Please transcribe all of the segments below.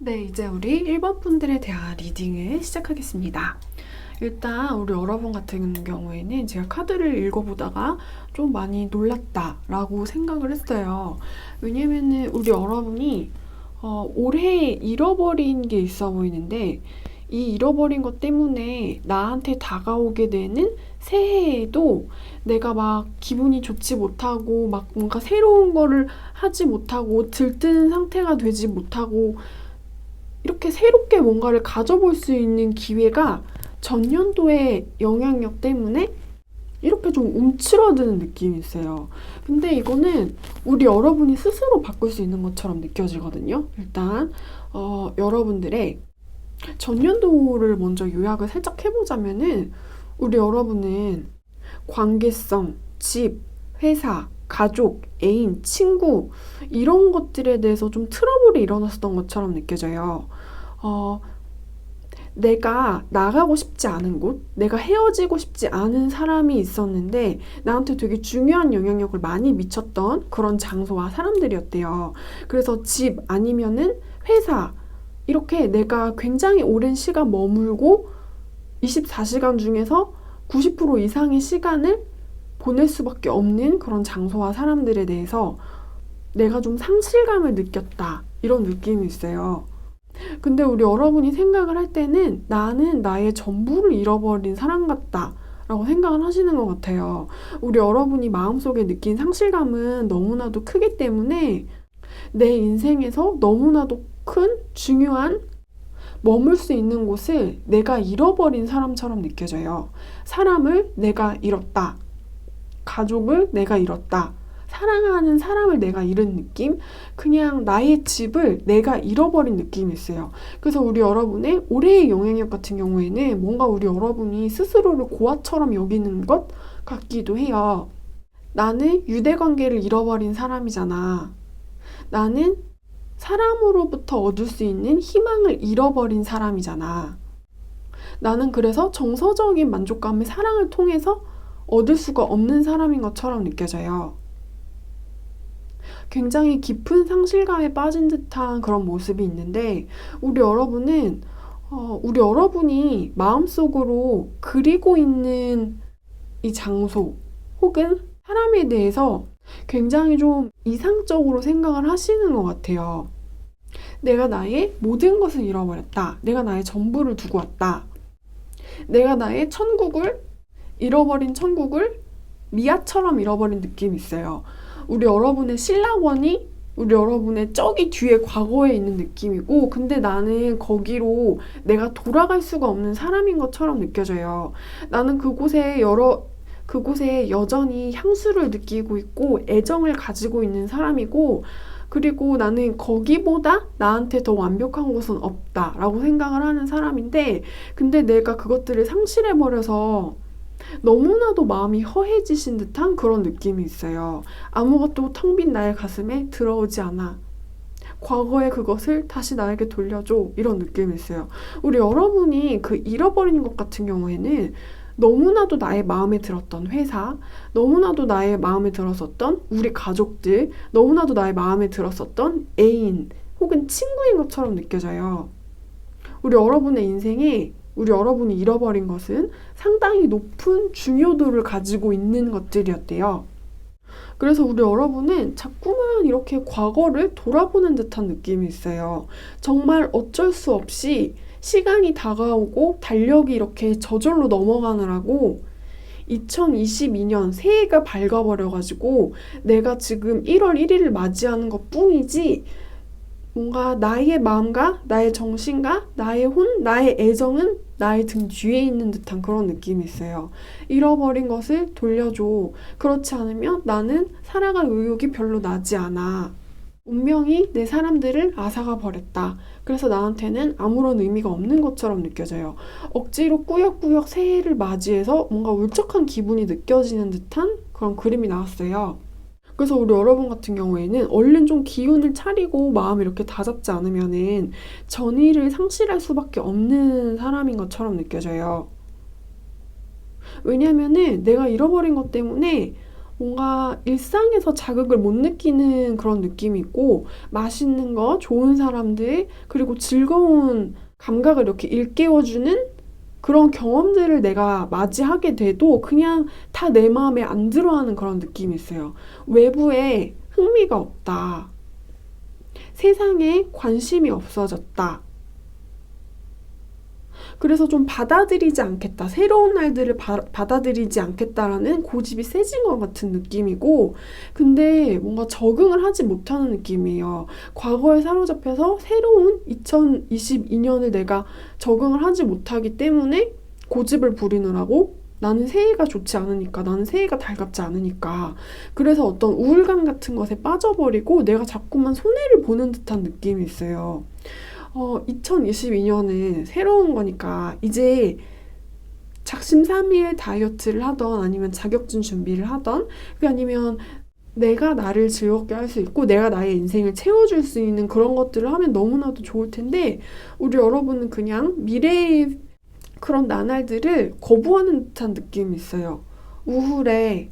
네, 이제 우리 1번 분들에 대한 리딩을 시작하겠습니다. 일단 우리 여러분 같은 경우에는 제가 카드를 읽어보다가 좀 많이 놀랐다라고 생각을 했어요. 왜냐면은 우리 여러분이 올해 잃어버린 게 있어 보이는데 이 잃어버린 것 때문에 나한테 다가오게 되는 새해에도 내가 막 기분이 좋지 못하고 막 뭔가 새로운 거를 하지 못하고 들뜬 상태가 되지 못하고 이렇게 새롭게 뭔가를 가져볼 수 있는 기회가 전년도의 영향력 때문에 이렇게 좀 움츠러드는 느낌이 있어요. 근데 이거는 우리 여러분이 스스로 바꿀 수 있는 것처럼 느껴지거든요. 일단 여러분들의 전년도를 먼저 요약을 살짝 해보자면은 우리 여러분은 관계성, 집, 회사, 가족, 애인, 친구 이런 것들에 대해서 좀 트러블이 일어났었던 것처럼 느껴져요. 어, 내가 나가고 싶지 않은 곳, 내가 헤어지고 싶지 않은 사람이 있었는데 나한테 되게 중요한 영향력을 많이 미쳤던 그런 장소와 사람들이었대요. 그래서 집 아니면은 회사 이렇게 내가 굉장히 오랜 시간 머물고 24시간 중에서 90% 이상의 시간을 보낼 수밖에 없는 그런 장소와 사람들에 대해서 내가 좀 상실감을 느꼈다. 이런 느낌이 있어요. 근데 우리 여러분이 생각을 할 때는 나는 나의 전부를 잃어버린 사람 같다. 라고 생각을 하시는 것 같아요. 우리 여러분이 마음속에 느낀 상실감은 너무나도 크기 때문에 내 인생에서 너무나도 큰 중요한 머물 수 있는 곳을 내가 잃어버린 사람처럼 느껴져요. 사람을 내가 잃었다. 가족을 내가 잃었다. 사랑하는 사람을 내가 잃은 느낌? 그냥 나의 집을 내가 잃어버린 느낌이 있어요. 그래서 우리 여러분의 올해의 영향력 같은 경우에는 뭔가 우리 여러분이 스스로를 고아처럼 여기는 것 같기도 해요. 나는 유대관계를 잃어버린 사람이잖아. 나는 사람으로부터 얻을 수 있는 희망을 잃어버린 사람이잖아. 나는 그래서 정서적인 만족감을 사랑을 통해서 얻을 수가 없는 사람인 것처럼 느껴져요. 굉장히 깊은 상실감에 빠진 듯한 그런 모습이 있는데 우리 여러분이 마음속으로 그리고 있는 이 장소 혹은 사람에 대해서 굉장히 좀 이상적으로 생각을 하시는 것 같아요. 내가 나의 모든 것을 잃어버렸다. 내가 나의 전부를 두고 왔다. 내가 나의 잃어버린 천국을 미아처럼 잃어버린 느낌이 있어요. 우리 여러분의 신라원이 우리 여러분의 저기 뒤에 과거에 있는 느낌이고, 근데 나는 거기로 내가 돌아갈 수가 없는 사람인 것처럼 느껴져요. 나는 그곳에 여전히 향수를 느끼고 있고, 애정을 가지고 있는 사람이고, 그리고 나는 거기보다 나한테 더 완벽한 곳은 없다라고 생각을 하는 사람인데, 근데 내가 그것들을 상실해버려서 너무나도 마음이 허해지신 듯한 그런 느낌이 있어요. 아무것도 텅 빈 나의 가슴에 들어오지 않아. 과거의 그것을 다시 나에게 돌려줘. 이런 느낌이 있어요. 우리 여러분이 그 잃어버린 것 같은 경우에는 너무나도 나의 마음에 들었던 회사, 너무나도 나의 마음에 들었었던 우리 가족들, 너무나도 나의 마음에 들었었던 애인 혹은 친구인 것처럼 느껴져요. 우리 여러분이 잃어버린 것은 상당히 높은 중요도를 가지고 있는 것들이었대요. 그래서 우리 여러분은 자꾸만 이렇게 과거를 돌아보는 듯한 느낌이 있어요. 정말 어쩔 수 없이 시간이 다가오고 달력이 이렇게 저절로 넘어가느라고 2022년 새해가 밝아버려가지고 내가 지금 1월 1일을 맞이하는 것 뿐이지 뭔가 나의 마음과 나의 정신과 나의 나의 애정은 나의 등 뒤에 있는 듯한 그런 느낌이 있어요. 잃어버린 것을 돌려줘. 그렇지 않으면 나는 살아갈 의욕이 별로 나지 않아. 운명이 내 사람들을 앗아가 버렸다. 그래서 나한테는 아무런 의미가 없는 것처럼 느껴져요. 억지로 꾸역꾸역 새해를 맞이해서 뭔가 울적한 기분이 느껴지는 듯한 그런 그림이 나왔어요. 그래서 우리 여러분 같은 경우에는 얼른 좀 기운을 차리고 마음을 이렇게 다잡지 않으면은 전의를 상실할 수밖에 없는 사람인 것처럼 느껴져요. 왜냐면은 내가 잃어버린 것 때문에 뭔가 일상에서 자극을 못 느끼는 그런 느낌이 있고, 맛있는 거, 좋은 사람들, 그리고 즐거운 감각을 이렇게 일깨워주는 그런 경험들을 내가 맞이하게 돼도 그냥 다 내 마음에 안 들어하는 그런 느낌이 있어요. 외부에 흥미가 없다. 세상에 관심이 없어졌다. 그래서 좀 받아들이지 않겠다. 새로운 날들을 받아들이지 않겠다라는 고집이 세진 것 같은 느낌이고, 근데 뭔가 적응을 하지 못하는 느낌이에요. 과거에 사로잡혀서 새로운 2022년을 내가 적응을 하지 못하기 때문에 고집을 부리느라고, 나는 새해가 좋지 않으니까, 나는 새해가 달갑지 않으니까, 그래서 어떤 우울감 같은 것에 빠져버리고 내가 자꾸만 손해를 보는 듯한 느낌이 있어요. 2022년은 새로운 거니까 이제 작심삼일 다이어트를 하던, 아니면 자격증 준비를 하던, 그게 아니면 내가 나를 즐겁게 할 수 있고 내가 나의 인생을 채워줄 수 있는 그런 것들을 하면 너무나도 좋을 텐데, 우리 여러분은 그냥 미래의 그런 나날들을 거부하는 듯한 느낌이 있어요. 우울해.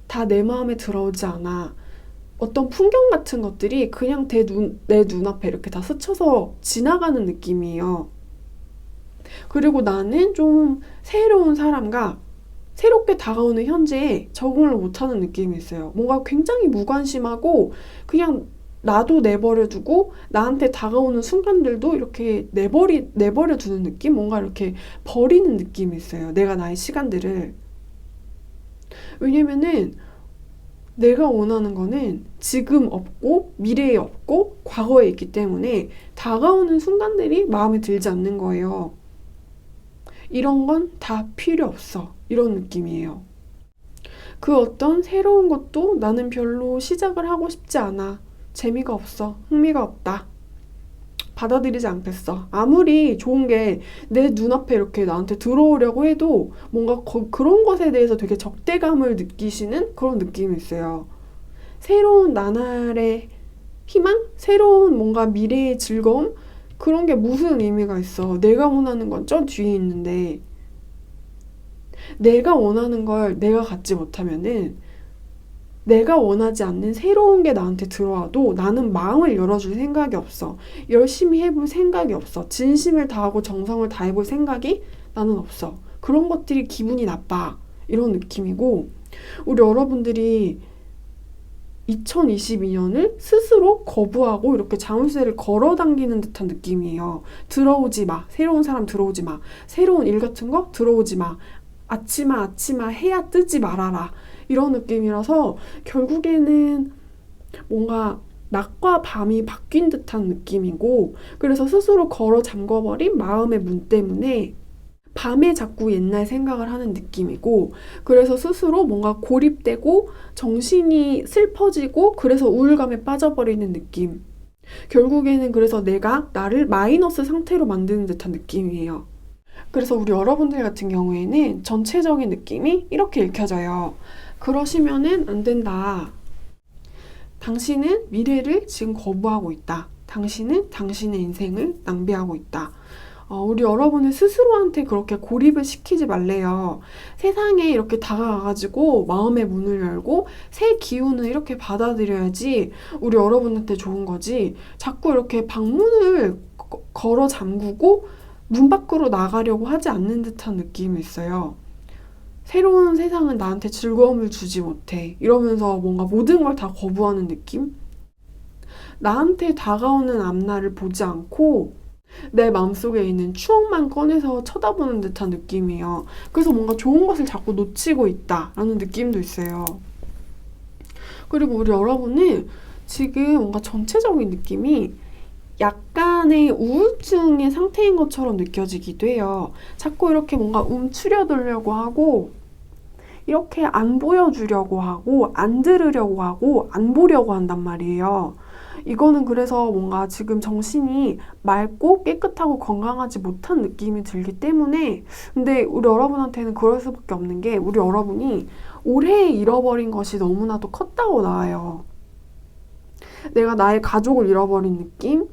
다 내 마음에 들어오지 않아. 어떤 풍경 같은 것들이 그냥 내 눈앞에 이렇게 다 스쳐서 지나가는 느낌이에요. 그리고 나는 좀 새로운 사람과 새롭게 다가오는 현재에 적응을 못하는 느낌이 있어요. 뭔가 굉장히 무관심하고 그냥 나도 내버려두고 나한테 다가오는 순간들도 이렇게 내버려두는 느낌? 뭔가 이렇게 버리는 느낌이 있어요. 내가 나의 시간들을. 왜냐면은 내가 원하는 거는 지금 없고 미래에 없고 과거에 있기 때문에 다가오는 순간들이 마음에 들지 않는 거예요. 이런 건 다 필요 없어. 이런 느낌이에요. 그 어떤 새로운 것도 나는 별로 시작을 하고 싶지 않아. 재미가 없어. 흥미가 없다. 받아들이지 않겠어. 아무리 좋은 게 내 눈앞에 이렇게 나한테 들어오려고 해도 뭔가 그런 것에 대해서 되게 적대감을 느끼시는 그런 느낌이 있어요. 새로운 나날의 희망? 새로운 뭔가 미래의 즐거움? 그런 게 무슨 의미가 있어. 내가 원하는 건 저 뒤에 있는데, 내가 원하는 걸 내가 갖지 못하면은 내가 원하지 않는 새로운 게 나한테 들어와도 나는 마음을 열어줄 생각이 없어. 열심히 해볼 생각이 없어. 진심을 다하고 정성을 다해볼 생각이 나는 없어. 그런 것들이 기분이 나빠. 이런 느낌이고, 우리 여러분들이 2022년을 스스로 거부하고 이렇게 자물쇠를 걸어 당기는 듯한 느낌이에요. 들어오지 마. 새로운 사람 들어오지 마. 새로운 일 같은 거 들어오지 마. 아치마 해야 뜨지 말아라. 이런 느낌이라서 결국에는 뭔가 낮과 밤이 바뀐 듯한 느낌이고, 그래서 스스로 걸어 잠궈버린 마음의 문 때문에 밤에 자꾸 옛날 생각을 하는 느낌이고, 그래서 스스로 뭔가 고립되고 정신이 슬퍼지고 그래서 우울감에 빠져버리는 느낌. 결국에는 그래서 내가 나를 마이너스 상태로 만드는 듯한 느낌이에요. 그래서 우리 여러분들 같은 경우에는 전체적인 느낌이 이렇게 읽혀져요. 그러시면은 안 된다. 당신은 미래를 지금 거부하고 있다. 당신은 당신의 인생을 낭비하고 있다. 우리 여러분은 스스로한테 그렇게 고립을 시키지 말래요. 세상에 이렇게 다가가가지고 마음의 문을 열고 새 기운을 이렇게 받아들여야지 우리 여러분한테 좋은 거지. 자꾸 이렇게 방문을 걸어 잠그고 문 밖으로 나가려고 하지 않는 듯한 느낌이 있어요. 새로운 세상은 나한테 즐거움을 주지 못해. 이러면서 뭔가 모든 걸 다 거부하는 느낌? 나한테 다가오는 앞날을 보지 않고 내 마음속에 있는 추억만 꺼내서 쳐다보는 듯한 느낌이에요. 그래서 뭔가 좋은 것을 자꾸 놓치고 있다라는 느낌도 있어요. 그리고 우리 여러분은 지금 뭔가 전체적인 느낌이 약간의 우울증의 상태인 것처럼 느껴지기도 해요. 자꾸 이렇게 뭔가 움츠려들려고 하고, 이렇게 안 보여주려고 하고, 안 들으려고 하고, 안 보려고 한단 말이에요. 이거는 그래서 뭔가 지금 정신이 맑고 깨끗하고 건강하지 못한 느낌이 들기 때문에, 근데 우리 여러분한테는 그럴 수밖에 없는 게, 우리 여러분이 올해 잃어버린 것이 너무나도 컸다고 나와요. 내가 나의 가족을 잃어버린 느낌?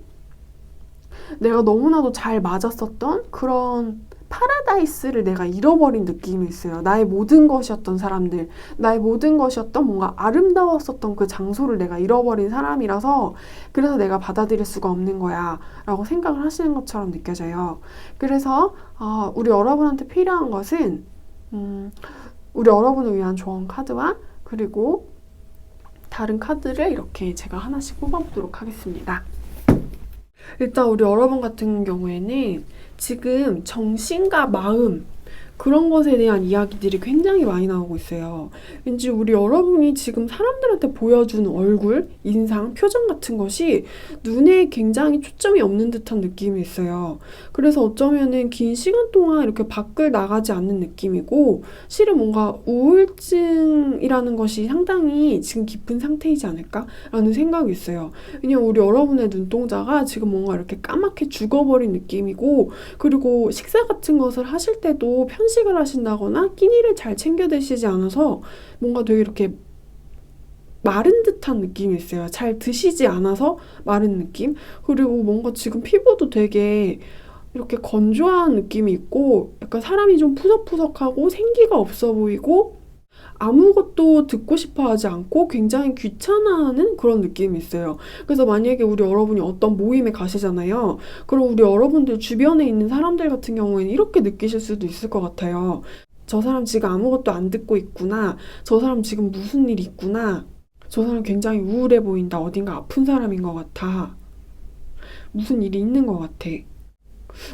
내가 너무나도 잘 맞았었던 그런 파라다이스를 내가 잃어버린 느낌이 있어요. 나의 모든 것이었던 사람들, 나의 모든 것이었던 뭔가 아름다웠었던 그 장소를 내가 잃어버린 사람이라서 그래서 내가 받아들일 수가 없는 거야 라고 생각을 하시는 것처럼 느껴져요. 그래서 우리 여러분한테 필요한 것은 우리 여러분을 위한 조언 카드와 그리고 다른 카드를 이렇게 제가 하나씩 뽑아보도록 하겠습니다. 일단 우리 여러분 같은 경우에는 지금 정신과 마음 그런 것에 대한 이야기들이 굉장히 많이 나오고 있어요. 왠지 우리 여러분이 지금 사람들한테 보여주는 얼굴, 인상, 표정 같은 것이 눈에 굉장히 초점이 없는 듯한 느낌이 있어요. 그래서 어쩌면은 긴 시간 동안 이렇게 밖을 나가지 않는 느낌이고 실은 뭔가 우울증이라는 것이 상당히 지금 깊은 상태이지 않을까라는 생각이 있어요. 왜냐면 우리 여러분의 눈동자가 지금 뭔가 이렇게 까맣게 죽어버린 느낌이고 그리고 식사 같은 것을 하실 때도 편식을 하신다거나 끼니를 잘 챙겨 드시지 않아서 뭔가 되게 이렇게 마른 듯한 느낌이 있어요. 잘 드시지 않아서 마른 느낌? 그리고 뭔가 지금 피부도 되게 이렇게 건조한 느낌이 있고 약간 사람이 좀 푸석푸석하고 생기가 없어 보이고 아무것도 듣고 싶어 하지 않고 굉장히 귀찮아하는 그런 느낌이 있어요. 그래서 만약에 우리 여러분이 어떤 모임에 가시잖아요. 그럼 우리 여러분들 주변에 있는 사람들 같은 경우에는 이렇게 느끼실 수도 있을 것 같아요. 저 사람 지금 아무것도 안 듣고 있구나. 저 사람 지금 무슨 일이 있구나. 저 사람 굉장히 우울해 보인다. 어딘가 아픈 사람인 것 같아. 무슨 일이 있는 것 같아.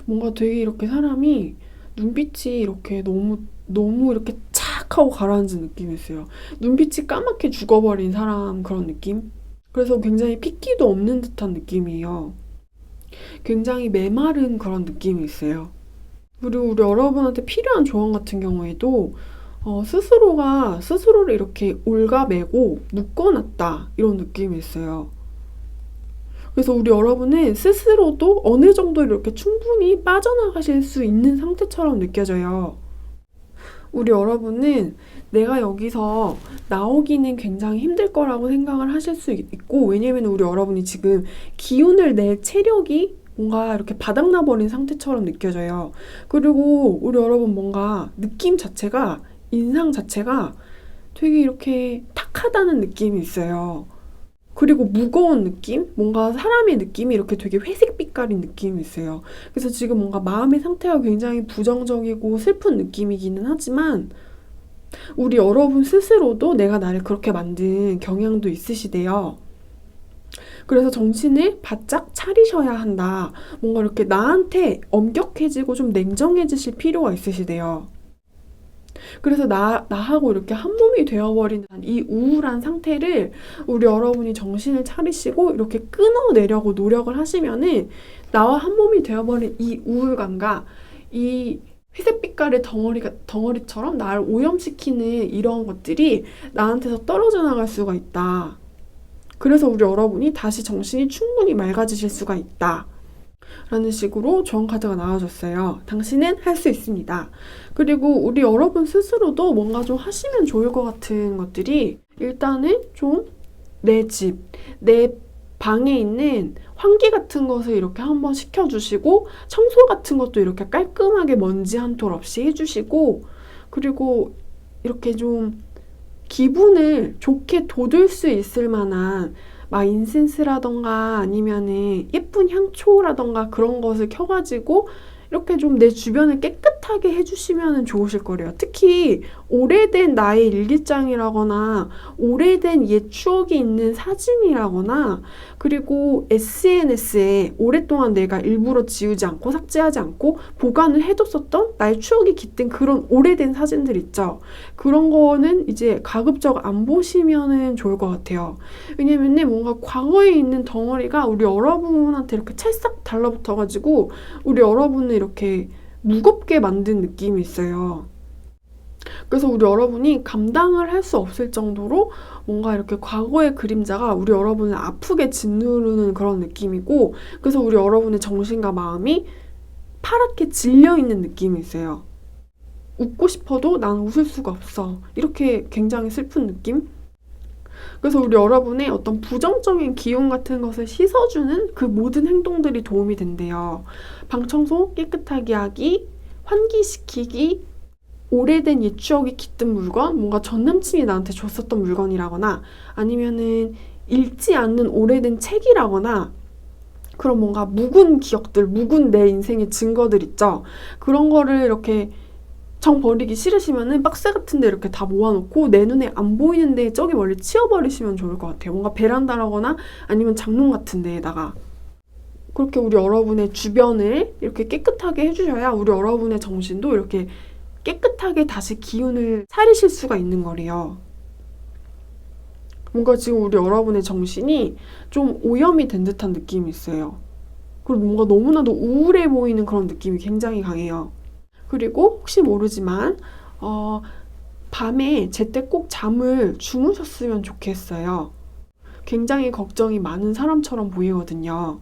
뭔가 되게 이렇게 사람이 눈빛이 이렇게 너무 이렇게 착 하고 가라앉은 느낌이 있어요. 눈빛이 까맣게 죽어버린 사람 그런 느낌? 그래서 굉장히 핏기도 없는 듯한 느낌이에요. 굉장히 메마른 그런 느낌이 있어요. 그리고 우리 여러분한테 필요한 조언 같은 경우에도 스스로가 스스로를 이렇게 올가매고 묶어놨다 이런 느낌이 있어요. 그래서 우리 여러분은 스스로도 어느 정도 이렇게 충분히 빠져나가실 수 있는 상태처럼 느껴져요. 우리 여러분은 내가 여기서 나오기는 굉장히 힘들 거라고 생각을 하실 수 있고 왜냐면 우리 여러분이 지금 기운을 낼 체력이 뭔가 이렇게 바닥나버린 상태처럼 느껴져요. 그리고 우리 여러분 뭔가 느낌 자체가 인상 자체가 되게 이렇게 탁하다는 느낌이 있어요. 그리고 무거운 느낌? 뭔가 사람의 느낌이 이렇게 되게 회색 빛깔인 느낌이 있어요. 그래서 지금 뭔가 마음의 상태가 굉장히 부정적이고 슬픈 느낌이기는 하지만 우리 여러분 스스로도 내가 나를 그렇게 만든 경향도 있으시대요. 그래서 정신을 바짝 차리셔야 한다. 뭔가 이렇게 나한테 엄격해지고 좀 냉정해지실 필요가 있으시대요. 그래서 나하고 이렇게 한 몸이 되어버리는 이 우울한 상태를 우리 여러분이 정신을 차리시고 이렇게 끊어내려고 노력을 하시면은 나와 한 몸이 되어버린 이 우울감과 이 회색 빛깔의 덩어리처럼 나를 오염시키는 이런 것들이 나한테서 떨어져 나갈 수가 있다. 그래서 우리 여러분이 다시 정신이 충분히 맑아지실 수가 있다. 라는 식으로 조언 카드가 나와줬어요. 당신은 할 수 있습니다. 그리고 우리 여러분 스스로도 뭔가 좀 하시면 좋을 것 같은 것들이 일단은 좀 내 집, 내 방에 있는 환기 같은 것을 이렇게 한번 시켜주시고 청소 같은 것도 이렇게 깔끔하게 먼지 한 톨 없이 해주시고 그리고 이렇게 좀 기분을 좋게 돋울 수 있을 만한 막 인센스라던가 아니면은 예쁜 향초라던가 그런 것을 켜가지고 이렇게 좀 내 주변을 깨끗하게 해주시면 좋으실 거래요. 특히 오래된 나의 일기장이라거나 오래된 옛 추억이 있는 사진이라거나 그리고 SNS에 오랫동안 내가 일부러 지우지 않고 삭제하지 않고 보관을 해뒀었던 나의 추억이 깃든 그런 오래된 사진들 있죠. 그런 거는 이제 가급적 안 보시면 좋을 것 같아요. 왜냐면은 뭔가 과거에 있는 덩어리가 우리 여러분한테 이렇게 찰싹 달라붙어가지고 우리 여러분을 이렇게 무겁게 만든 느낌이 있어요. 그래서 우리 여러분이 감당을 할 수 없을 정도로 뭔가 이렇게 과거의 그림자가 우리 여러분을 아프게 짓누르는 그런 느낌이고 그래서 우리 여러분의 정신과 마음이 파랗게 질려있는 느낌이 있어요. 웃고 싶어도 난 웃을 수가 없어. 이렇게 굉장히 슬픈 느낌? 그래서 우리 여러분의 어떤 부정적인 기운 같은 것을 씻어주는 그 모든 행동들이 도움이 된대요. 방 청소 깨끗하게 하기, 환기시키기, 오래된 옛 추억이 깃든 물건, 뭔가 전 남친이 나한테 줬었던 물건이라거나 아니면은 읽지 않는 오래된 책이라거나 그런 뭔가 묵은 기억들, 묵은 내 인생의 증거들 있죠. 그런 거를 이렇게 정 버리기 싫으시면은 박스 같은 데 이렇게 다 모아놓고 내 눈에 안 보이는데 저기 멀리 치워버리시면 좋을 것 같아요. 뭔가 베란다라거나 아니면 장롱 같은 데에다가. 그렇게 우리 여러분의 주변을 이렇게 깨끗하게 해주셔야 우리 여러분의 정신도 이렇게 깨끗하게 다시 기운을 차리실 수가 있는 거래요. 뭔가 지금 우리 여러분의 정신이 좀 오염이 된 듯한 느낌이 있어요. 그리고 뭔가 너무나도 우울해 보이는 그런 느낌이 굉장히 강해요. 그리고 혹시 모르지만 밤에 제때 꼭 잠을 주무셨으면 좋겠어요. 굉장히 걱정이 많은 사람처럼 보이거든요.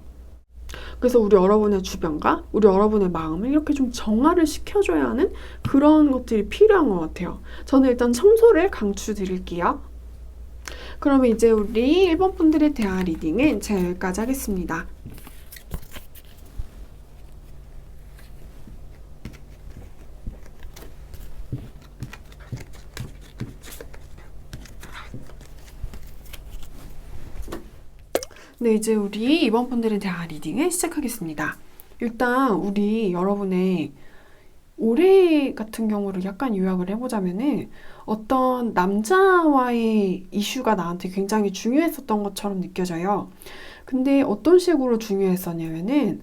그래서 우리 여러분의 주변과 우리 여러분의 마음을 이렇게 좀 정화를 시켜줘야 하는 그런 것들이 필요한 것 같아요. 저는 일단 청소를 강추드릴게요. 그러면 이제 우리 1번 분들의 대화 리딩은 제가 여기까지 하겠습니다. 네, 이제 우리 이번 분들의 대화 리딩을 시작하겠습니다. 일단 우리 여러분의 올해 같은 경우를 약간 요약을 해보자면은 어떤 남자와의 이슈가 나한테 굉장히 중요했었던 것처럼 느껴져요. 근데 어떤 식으로 중요했었냐면은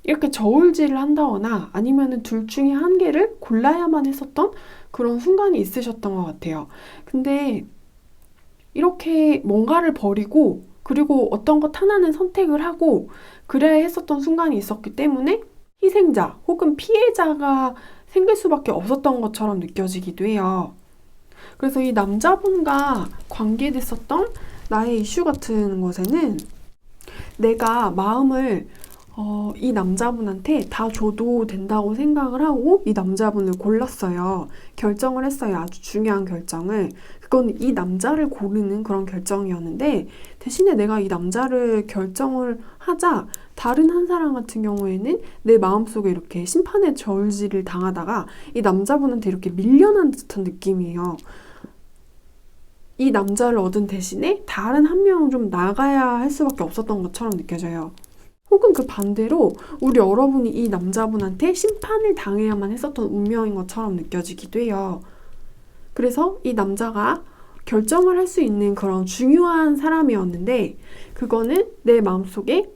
이렇게 저울질을 한다거나 아니면은 둘 중에 한 개를 골라야만 했었던 그런 순간이 있으셨던 것 같아요. 근데 이렇게 뭔가를 버리고 그리고 어떤 것 하나는 선택을 하고 그래야 했었던 순간이 있었기 때문에 희생자 혹은 피해자가 생길 수밖에 없었던 것처럼 느껴지기도 해요. 그래서 이 남자분과 관계됐었던 나의 이슈 같은 것에는 내가 마음을 이 남자분한테 다 줘도 된다고 생각을 하고 이 남자분을 골랐어요. 결정을 했어요. 아주 중요한 결정을. 그건 이 남자를 고르는 그런 결정이었는데 대신에 내가 이 남자를 결정을 하자 다른 한 사람 같은 경우에는 내 마음속에 이렇게 심판의 저울질을 당하다가 이 남자분한테 이렇게 밀려난 듯한 느낌이에요. 이 남자를 얻은 대신에 다른 한 명은 좀 나가야 할 수밖에 없었던 것처럼 느껴져요. 혹은 그 반대로 우리 여러분이 이 남자분한테 심판을 당해야만 했었던 운명인 것처럼 느껴지기도 해요. 그래서 이 남자가 결정을 할 수 있는 그런 중요한 사람이었는데 그거는 내 마음속에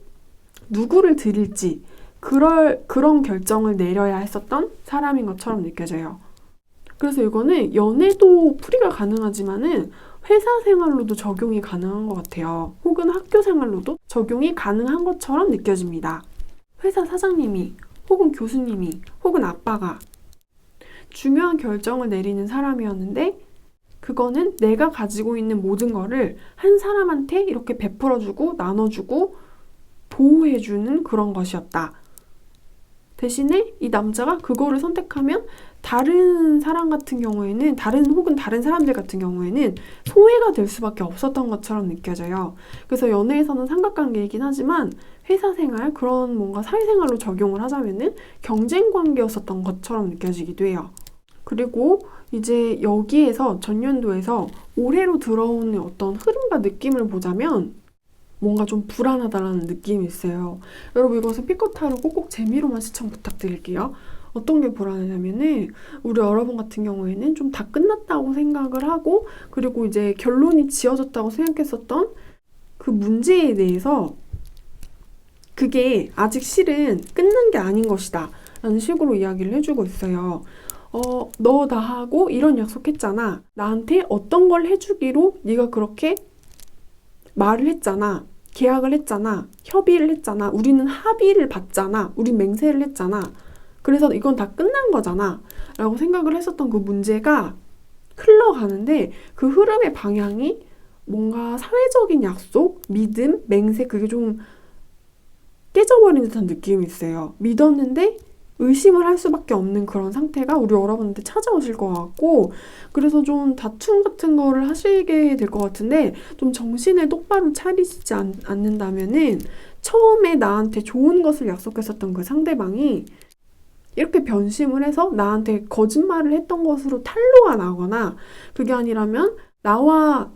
누구를 드릴지 그런 결정을 내려야 했었던 사람인 것처럼 느껴져요. 그래서 이거는 연애도 풀이가 가능하지만은 회사 생활로도 적용이 가능한 것 같아요. 혹은 학교 생활로도 적용이 가능한 것처럼 느껴집니다. 회사 사장님이 혹은 교수님이 혹은 아빠가 중요한 결정을 내리는 사람이었는데 그거는 내가 가지고 있는 모든 거를 한 사람한테 이렇게 베풀어주고 나눠주고 보호해주는 그런 것이었다. 대신에 이 남자가 그거를 선택하면 다른 사람 같은 경우에는 혹은 다른 사람들 같은 경우에는 소외가 될 수밖에 없었던 것처럼 느껴져요. 그래서 연애에서는 삼각관계이긴 하지만 회사 생활 그런 뭔가 사회생활로 적용을 하자면은 경쟁 관계였었던 것처럼 느껴지기도 해요. 그리고 이제 여기에서 전년도에서 올해로 들어오는 어떤 흐름과 느낌을 보자면 뭔가 좀 불안하다라는 느낌이 있어요. 여러분 이것은 피커타로 꼭꼭 재미로만 시청 부탁드릴게요. 어떤 게 불안하냐면은 우리 여러분 같은 경우에는 좀 다 끝났다고 생각을 하고 그리고 이제 결론이 지어졌다고 생각했었던 그 문제에 대해서 그게 아직 실은 끝난 게 아닌 것이다 라는 식으로 이야기를 해주고 있어요. 너 나하고 이런 약속했잖아. 나한테 어떤 걸 해주기로 네가 그렇게 말을 했잖아. 계약을 했잖아. 협의를 했잖아. 우리는 합의를 봤잖아. 우린 맹세를 했잖아. 그래서 이건 다 끝난 거잖아. 라고 생각을 했었던 그 문제가 흘러가는데 그 흐름의 방향이 뭔가 사회적인 약속, 믿음, 맹세 그게 좀 깨져버린 듯한 느낌이 있어요. 믿었는데 의심을 할 수밖에 없는 그런 상태가 우리 여러분한테 찾아오실 것 같고 그래서 좀 다툼 같은 거를 하시게 될 것 같은데 좀 정신을 똑바로 차리시지 않는다면은 처음에 나한테 좋은 것을 약속했었던 그 상대방이 이렇게 변심을 해서 나한테 거짓말을 했던 것으로 탄로가 나거나, 그게 아니라면 나와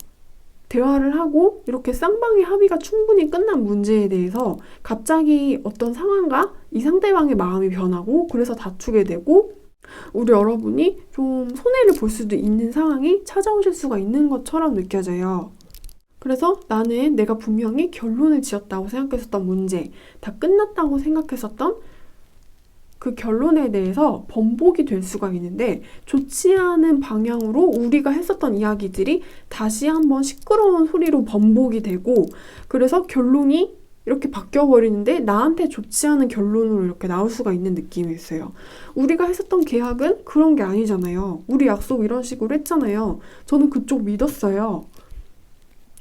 대화를 하고 이렇게 쌍방의 합의가 충분히 끝난 문제에 대해서 갑자기 어떤 상황과 이 상대방의 마음이 변하고 그래서 다투게 되고, 우리 여러분이 좀 손해를 볼 수도 있는 상황이 찾아오실 수가 있는 것처럼 느껴져요. 그래서 나는 내가 분명히 결론을 지었다고 생각했었던 문제, 다 끝났다고 생각했었던 그 결론에 대해서 번복이 될 수가 있는데, 좋지 않은 방향으로 우리가 했었던 이야기들이 다시 한번 시끄러운 소리로 번복이 되고, 그래서 결론이 이렇게 바뀌어버리는데 나한테 좋지 않은 결론으로 이렇게 나올 수가 있는 느낌이 있어요. 우리가 했었던 계약은 그런 게 아니잖아요. 우리 약속 이런 식으로 했잖아요. 저는 그쪽 믿었어요.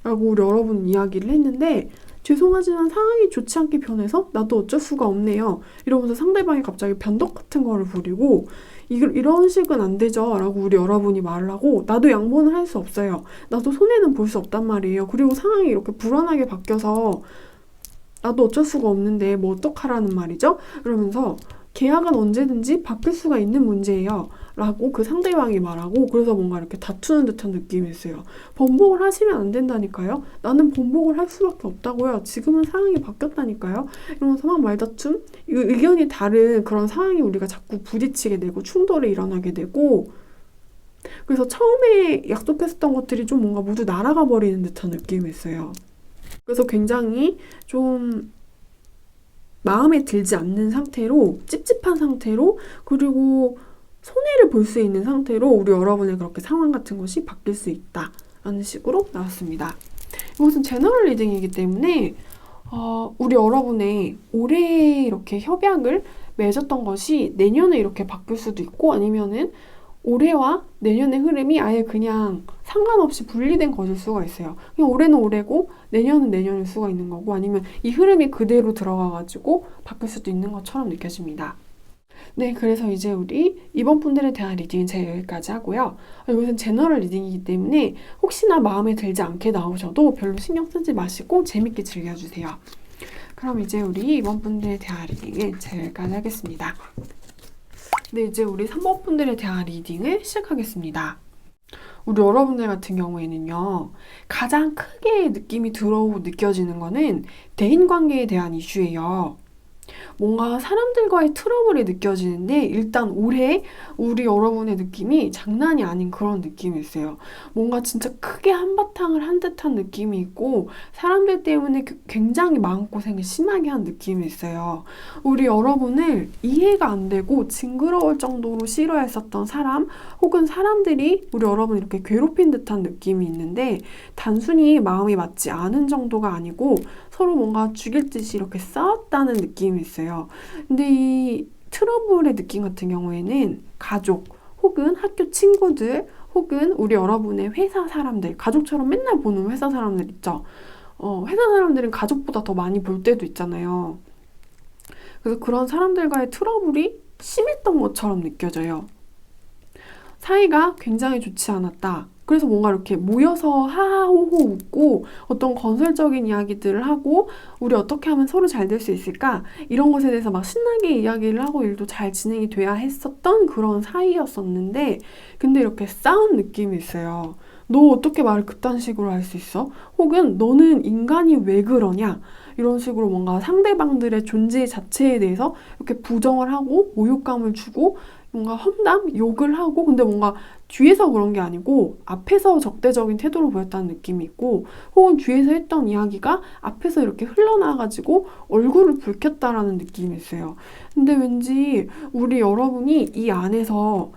라고 우리 여러분 이야기를 했는데, 죄송하지만 상황이 좋지 않게 변해서 나도 어쩔 수가 없네요. 이러면서 상대방이 갑자기 변덕 같은 거를 부리고, 이런 식은 안 되죠. 라고 우리 여러분이 말을 하고, 나도 양보는 할 수 없어요. 나도 손해는 볼 수 없단 말이에요. 그리고 상황이 이렇게 불안하게 바뀌어서 나도 어쩔 수가 없는데 뭐 어떡하라는 말이죠? 이러면서 계약은 언제든지 바뀔 수가 있는 문제예요. 라고 그 상대방이 말하고, 그래서 뭔가 이렇게 다투는 듯한 느낌이 있어요. 번복을 하시면 안 된다니까요. 나는 번복을 할 수밖에 없다고요. 지금은 상황이 바뀌었다니까요. 이러면서 막 말다툼, 의견이 다른 그런 상황이 우리가 자꾸 부딪히게 되고 충돌이 일어나게 되고, 그래서 처음에 약속했었던 것들이 좀 뭔가 모두 날아가 버리는 듯한 느낌이 있어요. 그래서 굉장히 좀 마음에 들지 않는 상태로, 찝찝한 상태로, 그리고 손해를 볼 수 있는 상태로 우리 여러분의 그렇게 상황 같은 것이 바뀔 수 있다라는 식으로 나왔습니다. 이것은 제너럴 리딩이기 때문에 우리 여러분의 올해 이렇게 협약을 맺었던 것이 내년에 이렇게 바뀔 수도 있고, 아니면은 올해와 내년의 흐름이 아예 그냥 상관없이 분리된 것일 수가 있어요. 그냥 올해는 올해고 내년은 내년일 수가 있는 거고, 아니면 이 흐름이 그대로 들어가가지고 바뀔 수도 있는 것처럼 느껴집니다. 네, 그래서 이제 우리 이번 분들에 대한 리딩은 제가 여기까지 하고요. 이것은 제너럴 리딩이기 때문에 혹시나 마음에 들지 않게 나오셔도 별로 신경 쓰지 마시고 재밌게 즐겨주세요. 그럼 이제 우리 이번 분들에 대한 리딩은 제가 여기까지 하겠습니다. 네, 이제 우리 3번 분들에 대한 리딩을 시작하겠습니다. 우리 여러분들 같은 경우에는요, 가장 크게 느낌이 들어오고 느껴지는 거는 대인관계에 대한 이슈예요. 뭔가 사람들과의 트러블이 느껴지는데, 일단 올해 우리 여러분의 느낌이 장난이 아닌 그런 느낌이 있어요. 뭔가 진짜 크게 한바탕을 한 듯한 느낌이 있고, 사람들 때문에 굉장히 마음고생을 심하게 한 느낌이 있어요. 우리 여러분을 이해가 안 되고 징그러울 정도로 싫어했었던 사람, 혹은 사람들이 우리 여러분 이렇게 괴롭힌 듯한 느낌이 있는데, 단순히 마음이 맞지 않은 정도가 아니고 서로 뭔가 죽일 듯이 이렇게 싸웠다는 느낌이 있어요. 근데 이 트러블의 느낌 같은 경우에는 가족, 혹은 학교 친구들, 혹은 우리 여러분의 회사 사람들, 가족처럼 맨날 보는 회사 사람들 있죠. 회사 사람들은 가족보다 더 많이 볼 때도 있잖아요. 그래서 그런 사람들과의 트러블이 심했던 것처럼 느껴져요. 사이가 굉장히 좋지 않았다. 그래서 뭔가 이렇게 모여서 하하호호 웃고 어떤 건설적인 이야기들을 하고, 우리 어떻게 하면 서로 잘 될 수 있을까? 이런 것에 대해서 막 신나게 이야기를 하고 일도 잘 진행이 돼야 했었던 그런 사이였었는데, 근데 이렇게 싸운 느낌이 있어요. 너 어떻게 말을 그딴 식으로 할 수 있어? 혹은 너는 인간이 왜 그러냐? 이런 식으로 뭔가 상대방들의 존재 자체에 대해서 이렇게 부정을 하고 모욕감을 주고 뭔가 험담, 욕을 하고, 근데 뭔가 뒤에서 그런 게 아니고 앞에서 적대적인 태도를 보였다는 느낌이 있고, 혹은 뒤에서 했던 이야기가 앞에서 이렇게 흘러나와가지고 얼굴을 붉혔다라는 느낌이 있어요. 근데 왠지 우리 여러분이 이 안에서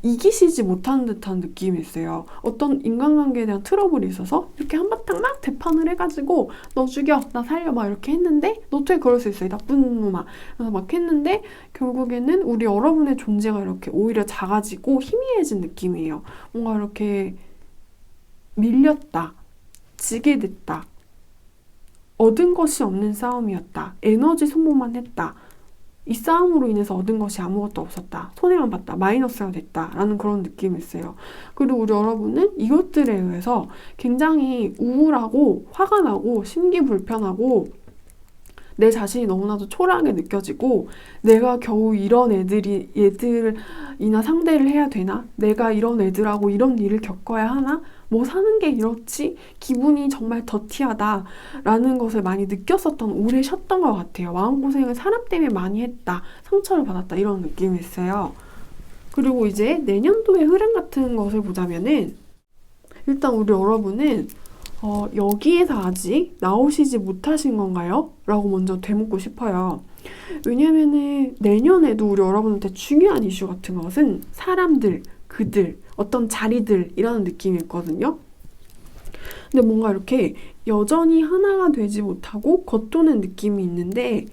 이기시지 못하는 듯한 느낌이 있어요. 어떤 인간관계에 대한 트러블이 있어서 이렇게 한바탕 막 대판을 해가지고 너 죽여, 나 살려 막 이렇게 했는데, 너 어떻게 그럴 수 있어, 이 나쁜 놈아. 그래서 막 했는데 결국에는 우리 여러분의 존재가 이렇게 오히려 작아지고 희미해진 느낌이에요. 뭔가 이렇게 밀렸다, 지게 됐다, 얻은 것이 없는 싸움이었다, 에너지 소모만 했다, 이 싸움으로 인해서 얻은 것이 아무것도 없었다, 손해만 봤다, 마이너스가 됐다 라는 그런 느낌이 있어요. 그리고 우리 여러분은 이것들에 의해서 굉장히 우울하고 화가 나고 심기불편하고 내 자신이 너무나도 초라하게 느껴지고 내가 겨우 이런 얘들이나 상대를 해야 되나? 내가 이런 애들하고 이런 일을 겪어야 하나? 뭐 사는 게 이렇지? 기분이 정말 더티하다 라는 것을 많이 느꼈었던 오래 쉬었던 것 같아요. 마음고생을 사람 때문에 많이 했다. 상처를 받았다. 이런 느낌이 있어요. 그리고 이제 내년도의 흐름 같은 것을 보자면은 일단 우리 여러분은 여기에서 아직 나오시지 못하신 건가요? 라고 먼저 되묻고 싶어요. 왜냐면은 내년에도 우리 여러분한테 중요한 이슈 같은 것은 사람들, 그들, 어떤 자리들이라는 느낌이 있거든요. 근데 뭔가 이렇게 여전히 하나가 되지 못하고 겉도는 느낌이 있는데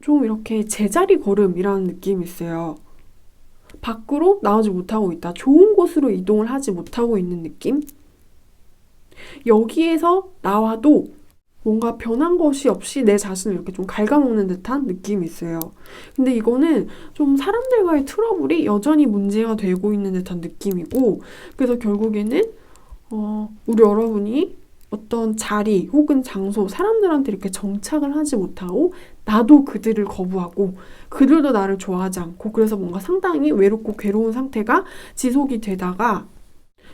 좀 이렇게 제자리 걸음이라는 느낌이 있어요. 밖으로 나오지 못하고 있다. 좋은 곳으로 이동을 하지 못하고 있는 느낌? 여기에서 나와도 뭔가 변한 것이 없이 내 자신을 이렇게 좀 갉아먹는 듯한 느낌이 있어요. 근데 이거는 좀 사람들과의 트러블이 여전히 문제가 되고 있는 듯한 느낌이고, 그래서 결국에는 우리 여러분이 어떤 자리 혹은 장소, 사람들한테 이렇게 정착을 하지 못하고 나도 그들을 거부하고 그들도 나를 좋아하지 않고 그래서 뭔가 상당히 외롭고 괴로운 상태가 지속이 되다가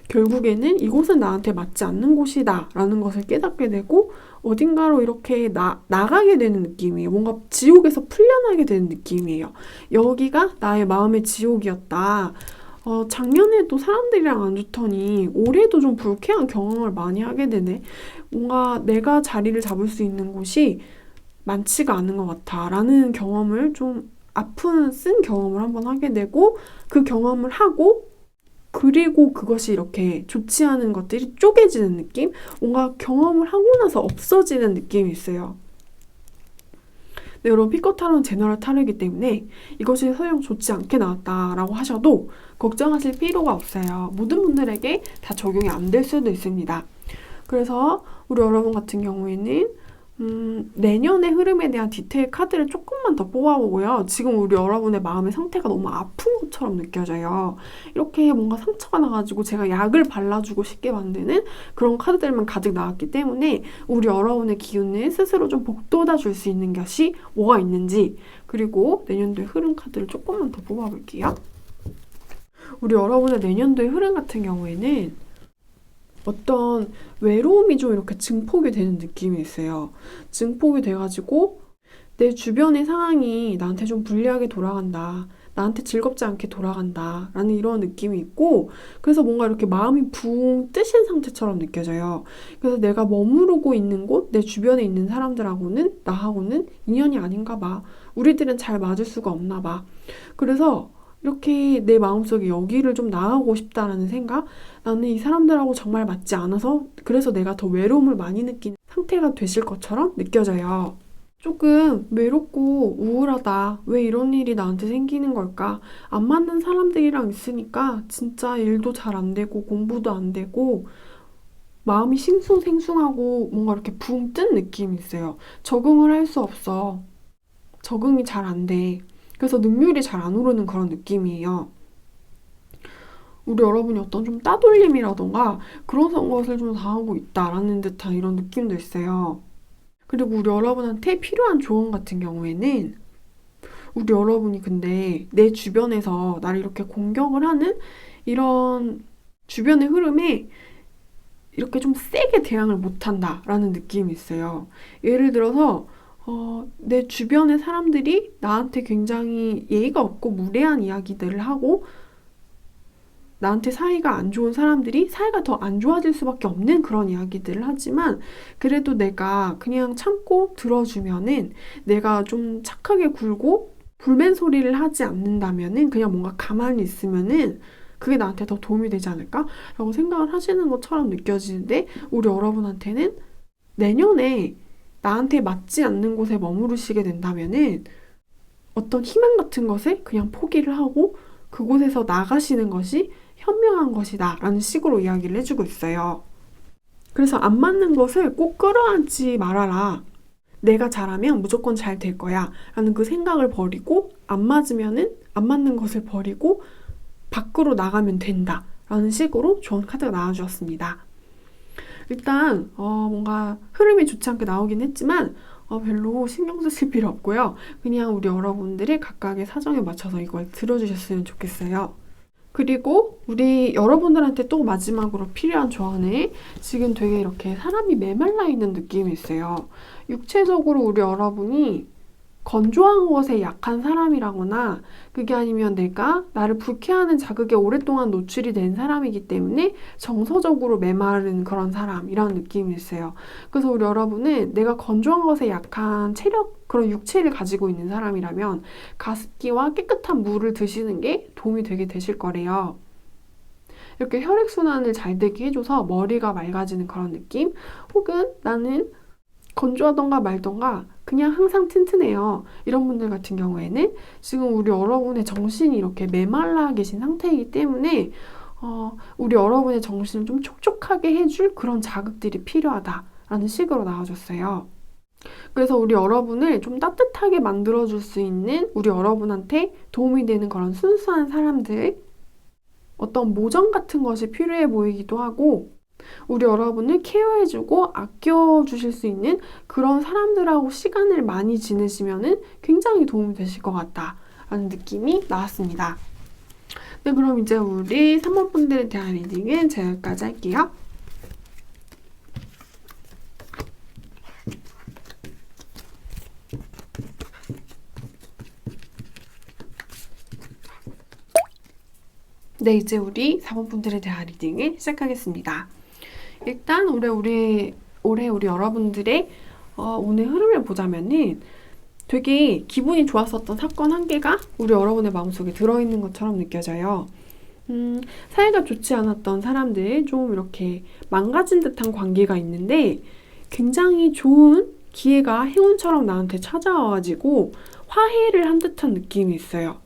결국에는 이곳은 나한테 맞지 않는 곳이다 라는 것을 깨닫게 되고 어딘가로 이렇게 나가게 되는 느낌이에요. 뭔가 지옥에서 풀려나게 되는 느낌이에요. 여기가 나의 마음의 지옥이었다. 작년에도 사람들이랑 안 좋더니 올해도 좀 불쾌한 경험을 많이 하게 되네. 뭔가 내가 자리를 잡을 수 있는 곳이 많지가 않은 것 같아 라는 경험을 좀 아픈 쓴 경험을 한번 하게 되고 그 경험을 하고 그리고 그것이 이렇게 좋지 않은 것들이 쪼개지는 느낌? 뭔가 경험을 하고 나서 없어지는 느낌이 있어요. 네, 여러분 피커타로는 제너럴 타로이기 때문에 이것이 설령 좋지 않게 나왔다라고 하셔도 걱정하실 필요가 없어요. 모든 분들에게 다 적용이 안 될 수도 있습니다. 그래서 우리 여러분 같은 경우에는 내년의 흐름에 대한 디테일 카드를 조금만 더 뽑아보고요. 지금 우리 여러분의 마음의 상태가 너무 아픈 것처럼 느껴져요. 이렇게 뭔가 상처가 나가지고 제가 약을 발라주고 싶게 만드는 그런 카드들만 가득 나왔기 때문에 우리 여러분의 기운을 스스로 좀 북돋아 줄 수 있는 것이 뭐가 있는지 그리고 내년도의 흐름 카드를 조금만 더 뽑아볼게요. 우리 여러분의 내년도의 흐름 같은 경우에는 어떤 외로움이 좀 이렇게 증폭이 되는 느낌이 있어요. 증폭이 돼가지고 내 주변의 상황이 나한테 좀 불리하게 돌아간다. 나한테 즐겁지 않게 돌아간다. 라는 이런 느낌이 있고 그래서 뭔가 이렇게 마음이 붕 뜨신 상태처럼 느껴져요. 그래서 내가 머무르고 있는 곳, 내 주변에 있는 사람들하고는 나하고는 인연이 아닌가 봐. 우리들은 잘 맞을 수가 없나 봐. 그래서 이렇게 내 마음속에 여기를 좀 나가고 싶다라는 생각? 나는 이 사람들하고 정말 맞지 않아서 그래서 내가 더 외로움을 많이 느끼는 상태가 되실 것처럼 느껴져요. 조금 외롭고 우울하다. 왜 이런 일이 나한테 생기는 걸까? 안 맞는 사람들이랑 있으니까 진짜 일도 잘 안 되고 공부도 안 되고 마음이 싱숭생숭하고 뭔가 이렇게 붕 뜬 느낌이 있어요. 적응을 할 수 없어. 적응이 잘 안 돼. 그래서 능률이 잘 안 오르는 그런 느낌이에요. 우리 여러분이 어떤 좀 따돌림이라던가 그런 것을 좀 당하고 있다라는 듯한 이런 느낌도 있어요. 그리고 우리 여러분한테 필요한 조언 같은 경우에는 우리 여러분이 근데 내 주변에서 나를 이렇게 공격을 하는 이런 주변의 흐름에 이렇게 좀 세게 대항을 못한다라는 느낌이 있어요. 예를 들어서 내 주변의 사람들이 나한테 굉장히 예의가 없고 무례한 이야기들을 하고 나한테 사이가 안 좋은 사람들이 사이가 더 안 좋아질 수밖에 없는 그런 이야기들을 하지만 그래도 내가 그냥 참고 들어주면은 내가 좀 착하게 굴고 불맨 소리를 하지 않는다면은 그냥 뭔가 가만히 있으면은 그게 나한테 더 도움이 되지 않을까? 라고 생각을 하시는 것처럼 느껴지는데 우리 여러분한테는 내년에 나한테 맞지 않는 곳에 머무르시게 된다면은 어떤 희망 같은 것을 그냥 포기를 하고 그곳에서 나가시는 것이 현명한 것이다 라는 식으로 이야기를 해주고 있어요. 그래서 안 맞는 것을 꼭 끌어안지 말아라. 내가 잘하면 무조건 잘 될 거야 라는 그 생각을 버리고 안 맞으면은 안 맞는 것을 버리고 밖으로 나가면 된다 라는 식으로 조언 카드가 나와주었습니다. 일단 뭔가 흐름이 좋지 않게 나오긴 했지만 별로 신경 쓰실 필요 없고요. 그냥 우리 여러분들이 각각의 사정에 맞춰서 이걸 들어주셨으면 좋겠어요. 그리고 우리 여러분들한테 또 마지막으로 필요한 조언은 지금 되게 이렇게 사람이 메말라 있는 느낌이 있어요. 육체적으로 우리 여러분이 건조한 것에 약한 사람이라거나 그게 아니면 내가 나를 불쾌하는 자극에 오랫동안 노출이 된 사람이기 때문에 정서적으로 메마른 그런 사람 이런 느낌이 있어요. 그래서 우리 여러분은 내가 건조한 것에 약한 체력 그런 육체를 가지고 있는 사람이라면 가습기와 깨끗한 물을 드시는 게 도움이 되게 되실 거래요. 이렇게 혈액순환을 잘 되게 해줘서 머리가 맑아지는 그런 느낌 혹은 나는 건조하던가 말던가 그냥 항상 튼튼해요. 이런 분들 같은 경우에는 지금 우리 여러분의 정신이 이렇게 메말라 계신 상태이기 때문에 우리 여러분의 정신을 좀 촉촉하게 해줄 그런 자극들이 필요하다라는 식으로 나와줬어요. 그래서 우리 여러분을 좀 따뜻하게 만들어줄 수 있는 우리 여러분한테 도움이 되는 그런 순수한 사람들 어떤 모정 같은 것이 필요해 보이기도 하고 우리 여러분을 케어해주고 아껴주실 수 있는 그런 사람들하고 시간을 많이 지내시면은 굉장히 도움이 되실 것 같다라는 느낌이 나왔습니다. 네, 그럼 이제 우리 3번 분들에 대한 리딩은 제가 여기까지 할게요. 네, 이제 우리 4번 분들에 대한 리딩을 시작하겠습니다. 일단 올해 우리 여러분들의 오늘 흐름을 보자면은 되게 기분이 좋았었던 사건 한 개가 우리 여러분의 마음속에 들어있는 것처럼 느껴져요. 사이가 좋지 않았던 사람들, 좀 이렇게 망가진 듯한 관계가 있는데 굉장히 좋은 기회가 행운처럼 나한테 찾아와가지고 화해를 한 듯한 느낌이 있어요.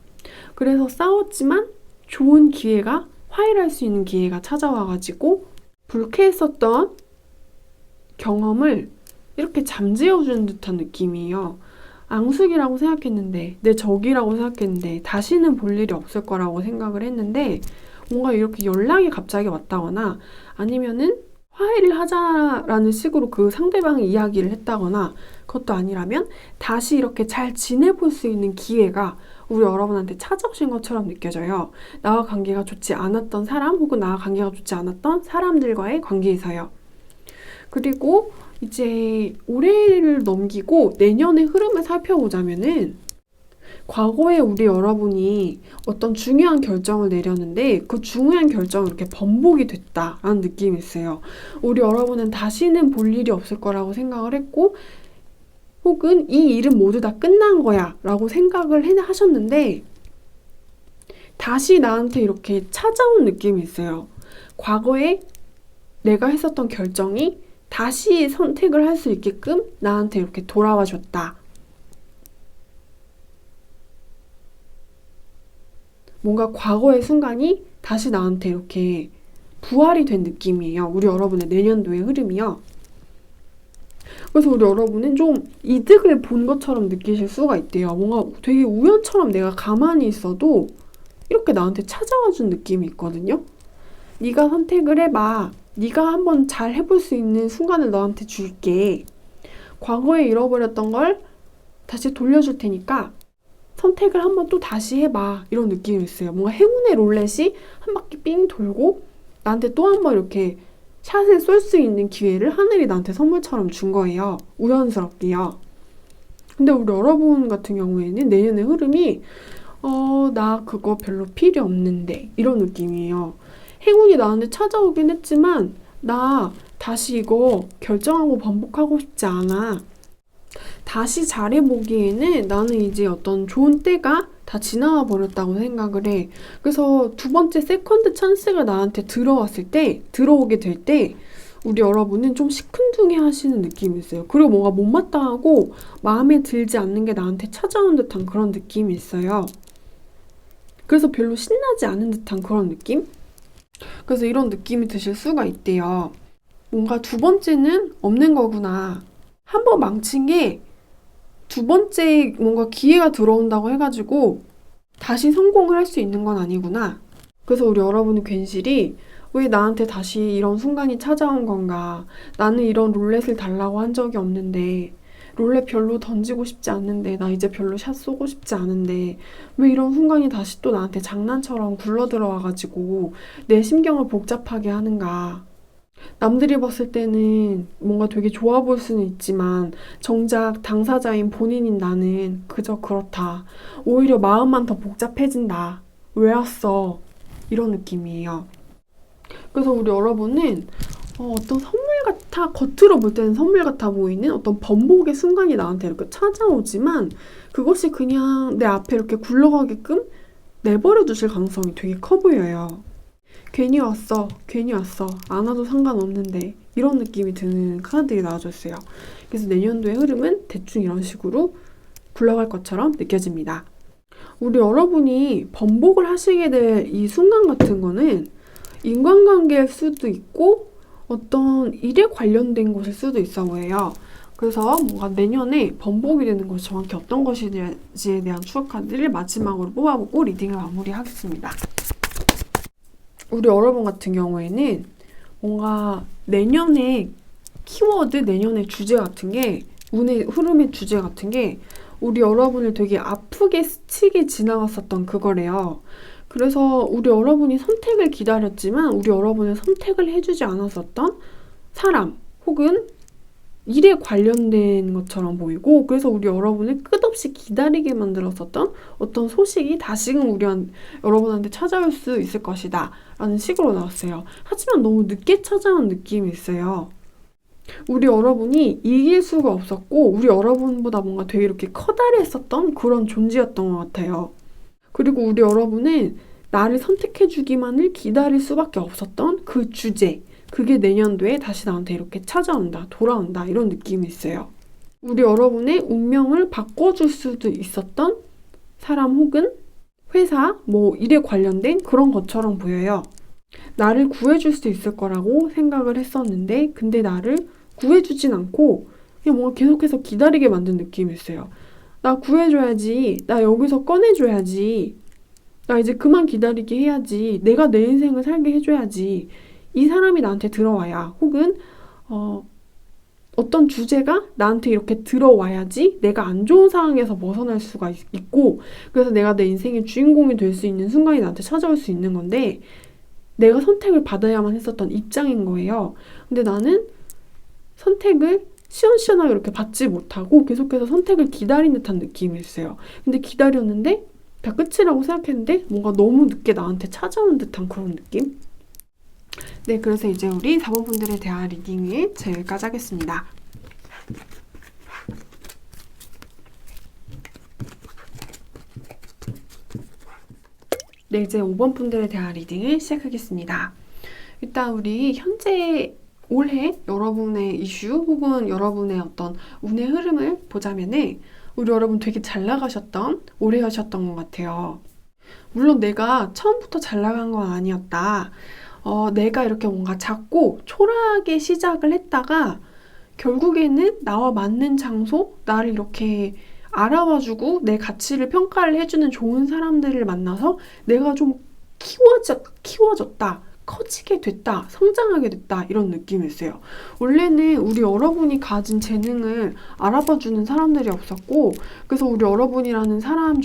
그래서 싸웠지만 좋은 기회가, 화해를 할 수 있는 기회가 찾아와가지고 불쾌했었던 경험을 이렇게 잠재워주는 듯한 느낌이에요. 앙숙이라고 생각했는데, 내 적이라고 생각했는데 다시는 볼 일이 없을 거라고 생각을 했는데 뭔가 이렇게 연락이 갑자기 왔다거나 아니면은 화해를 하자라는 식으로 그 상대방이 이야기를 했다거나 그것도 아니라면 다시 이렇게 잘 지내볼 수 있는 기회가 우리 여러분한테 찾아오신 것처럼 느껴져요. 나와 관계가 좋지 않았던 사람 혹은 나와 관계가 좋지 않았던 사람들과의 관계에서요. 그리고 이제 올해를 넘기고 내년의 흐름을 살펴보자면은 과거에 우리 여러분이 어떤 중요한 결정을 내렸는데 그 중요한 결정이 이렇게 번복이 됐다라는 느낌이 있어요. 우리 여러분은 다시는 볼 일이 없을 거라고 생각을 했고 혹은 이 일은 모두 다 끝난 거야 라고 생각을 하셨는데 다시 나한테 이렇게 찾아온 느낌이 있어요. 과거에 내가 했었던 결정이 다시 선택을 할 수 있게끔 나한테 이렇게 돌아와 줬다. 뭔가 과거의 순간이 다시 나한테 이렇게 부활이 된 느낌이에요. 우리 여러분의 내년도의 흐름이요. 그래서 우리 여러분은 좀 이득을 본 것처럼 느끼실 수가 있대요. 뭔가 되게 우연처럼 내가 가만히 있어도 이렇게 나한테 찾아와 준 느낌이 있거든요. 네가 선택을 해봐. 네가 한번 잘 해볼 수 있는 순간을 너한테 줄게. 과거에 잃어버렸던 걸 다시 돌려줄 테니까 선택을 한번 또 다시 해봐. 이런 느낌이 있어요. 뭔가 행운의 롤렛이 한 바퀴 삥 돌고 나한테 또 한 번 이렇게 샷을 쏠 수 있는 기회를 하늘이 나한테 선물처럼 준 거예요. 우연스럽게요. 근데 우리 여러분 같은 경우에는 내년의 흐름이 나 그거 별로 필요 없는데 이런 느낌이에요. 행운이 나한테 찾아오긴 했지만 나 다시 이거 결정하고 반복하고 싶지 않아. 다시 잘해보기에는 나는 이제 어떤 좋은 때가 다 지나와 버렸다고 생각을 해. 그래서 두 번째 세컨드 찬스가 나한테 들어오게 될 때 우리 여러분은 좀 시큰둥해 하시는 느낌이 있어요. 그리고 뭔가 못마땅하고 마음에 들지 않는 게 나한테 찾아온 듯한 그런 느낌이 있어요. 그래서 별로 신나지 않은 듯한 그런 느낌? 그래서 이런 느낌이 드실 수가 있대요. 뭔가 두 번째는 없는 거구나. 한 번 망친 게 두 번째 뭔가 기회가 들어온다고 해가지고 다시 성공을 할 수 있는 건 아니구나. 그래서 우리 여러분은 괜시리 왜 나한테 다시 이런 순간이 찾아온 건가. 나는 이런 룰렛을 달라고 한 적이 없는데 롤렛 별로 던지고 싶지 않는데, 나 이제 별로 샷 쏘고 싶지 않은데, 왜 이런 순간이 다시 또 나한테 장난처럼 굴러 들어와가지고 내 심경을 복잡하게 하는가. 남들이 봤을 때는 뭔가 되게 좋아 보일 수는 있지만 정작 당사자인 본인인 나는 그저 그렇다. 오히려 마음만 더 복잡해진다. 왜 왔어? 이런 느낌이에요. 그래서 우리 여러분은 어떤 선물 같아, 겉으로 볼 때는 선물 같아 보이는 어떤 번복의 순간이 나한테 이렇게 찾아오지만 그것이 그냥 내 앞에 이렇게 굴러가게끔 내버려 두실 가능성이 되게 커 보여요. 괜히 왔어, 괜히 왔어, 안 와도 상관없는데 이런 느낌이 드는 카드들이 나와줬어요. 그래서 내년도의 흐름은 대충 이런 식으로 굴러갈 것처럼 느껴집니다. 우리 여러분이 번복을 하시게 될 이 순간 같은 거는 인간관계일 수도 있고 어떤 일에 관련된 것일 수도 있어 보여요. 그래서 뭔가 내년에 번복이 되는 것이 정확히 어떤 것인지에 대한 추억 카드를 마지막으로 뽑아보고 리딩을 마무리하겠습니다. 우리 여러분 같은 경우에는 뭔가 내년의 키워드, 내년의 주제 같은 게, 운의 흐름의 주제 같은 게 우리 여러분을 되게 아프게 스치게 지나갔었던 그거래요. 그래서 우리 여러분이 선택을 기다렸지만 우리 여러분의 선택을 해주지 않았었던 사람 혹은 일에 관련된 것처럼 보이고, 그래서 우리 여러분을 끝없이 기다리게 만들었었던 어떤 소식이 다시금 여러분한테 찾아올 수 있을 것이다 라는 식으로 나왔어요. 하지만 너무 늦게 찾아온 느낌이 있어요. 우리 여러분이 이길 수가 없었고 우리 여러분보다 뭔가 되게 이렇게 커다랬었던 그런 존재였던 것 같아요. 그리고 우리 여러분은 나를 선택해주기만을 기다릴 수밖에 없었던 그 주제, 그게 내년도에 다시 나한테 이렇게 찾아온다, 돌아온다 이런 느낌이 있어요. 우리 여러분의 운명을 바꿔줄 수도 있었던 사람 혹은 회사, 뭐 일에 관련된 그런 것처럼 보여요. 나를 구해줄 수 있을 거라고 생각을 했었는데 근데 나를 구해주진 않고 그냥 뭔가 계속해서 기다리게 만든 느낌이 있어요. 나 구해줘야지, 나 여기서 꺼내줘야지, 나 이제 그만 기다리게 해야지, 내가 내 인생을 살게 해줘야지, 이 사람이 나한테 들어와야 혹은 어떤 주제가 나한테 이렇게 들어와야지 내가 안 좋은 상황에서 벗어날 수가 있고, 그래서 내가 내 인생의 주인공이 될 수 있는 순간이 나한테 찾아올 수 있는 건데 내가 선택을 받아야만 했었던 입장인 거예요. 근데 나는 선택을 시원시원하게 이렇게 받지 못하고 계속해서 선택을 기다린 듯한 느낌이 있어요. 근데 기다렸는데 다 끝이라고 생각했는데 뭔가 너무 늦게 나한테 찾아오는 듯한 그런 느낌? 네, 그래서 이제 우리 4번 분들에 대한 리딩을 여기까지 하겠습니다. 네, 이제 5번 분들에 대한 리딩을 시작하겠습니다. 일단 우리 현재 올해 여러분의 이슈 혹은 여러분의 어떤 운의 흐름을 보자면은 우리 여러분 되게 잘 나가셨던 올해였던 것 같아요. 물론 내가 처음부터 잘 나간 건 아니었다. 내가 이렇게 뭔가 작고 초라하게 시작을 했다가 결국에는 나와 맞는 장소, 나를 이렇게 알아봐주고 내 가치를 평가를 해주는 좋은 사람들을 만나서 내가 좀 키워졌다, 커지게 됐다, 성장하게 됐다 이런 느낌이 있어요. 원래는 우리 여러분이 가진 재능을 알아봐주는 사람들이 없었고, 그래서 우리 여러분이라는 사람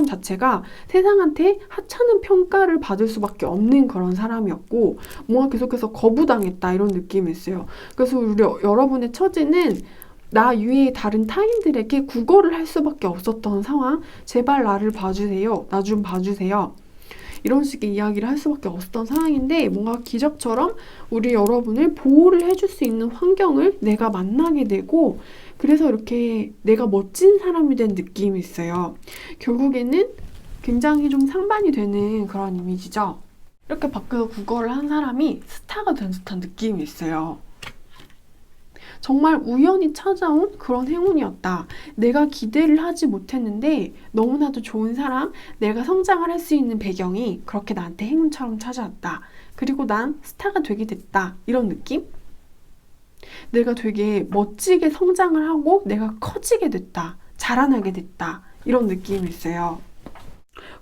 자체가 세상한테 하찮은 평가를 받을 수밖에 없는 그런 사람이었고 뭔가 계속해서 거부당했다 이런 느낌이 있어요. 그래서 우리 여러분의 처지는 나 위에 다른 타인들에게 구걸을 할 수밖에 없었던 상황, 제발 나를 봐주세요, 나 좀 봐주세요, 이런 식의 이야기를 할 수밖에 없었던 상황인데 뭔가 기적처럼 우리 여러분을 보호를 해줄 수 있는 환경을 내가 만나게 되고, 그래서 이렇게 내가 멋진 사람이 된 느낌이 있어요. 결국에는 굉장히 좀 상반이 되는 그런 이미지죠. 이렇게 밖에서 구걸을 한 사람이 스타가 된 듯한 느낌이 있어요. 정말 우연히 찾아온 그런 행운이었다. 내가 기대를 하지 못했는데 너무나도 좋은 사람, 내가 성장을 할 수 있는 배경이 그렇게 나한테 행운처럼 찾아왔다. 그리고 난 스타가 되게 됐다. 이런 느낌? 내가 되게 멋지게 성장을 하고 내가 커지게 됐다. 자라나게 됐다. 이런 느낌이 있어요.